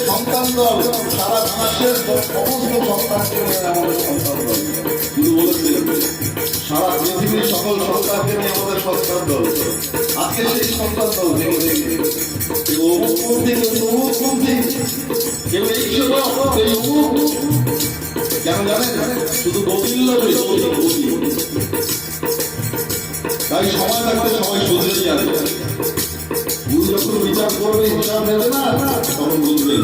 সন্তান দল সারা বিশ্বের সমস্ত সন্তানকে নিয়ে আমাদের সন্তান দল কিন্তু বলেছিলেন সারা পৃথিবীর সকল সন্তানকে নিয়ে আমাদের সন্তান দল। আজকে সেই সন্তান দল ভেঙে ভেঙে কেউ অমুকপন্থী, কেউ তমুকপন্থী, কেউ এই সেবক, কেউ অমুক। কেন জানেন? শুধু গতিল্য তাই সময় থাকতে সবাই শুধরে যাবে। গুরু যখন বিচার করবে, হিসাব দেবে না, তখন বুঝবেন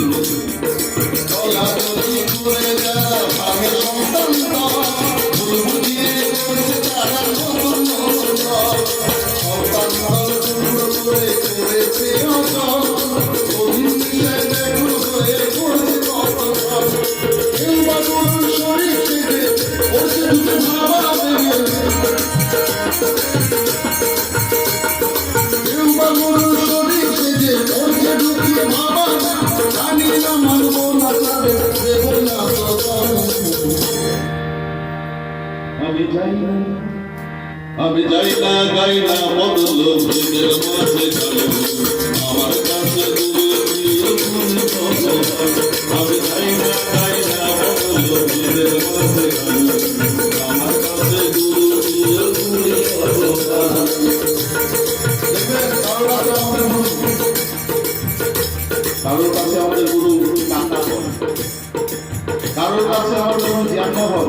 আমি যাই না গাই না বদল নিজের মাঝে গালো আমার কাছে আমি যাই না গাই না বদল নিজের মাঝে গালো আমার কাছে কারোর কাছে আমাদের গুরু কাকা বল, কারোর কাছে আমাদের গুরু জ্ঞানা বল,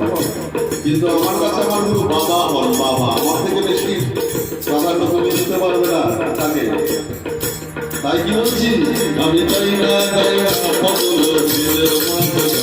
কিন্তু আমার কাছে আমার গুরু বাবা হন। বাবা আমার থেকে বেশি প্রাধান্য তুমি দিতে পারবে না তাকে। তাই কি বলছি? আমি চাই না গাই না বদল নিজের মাঝে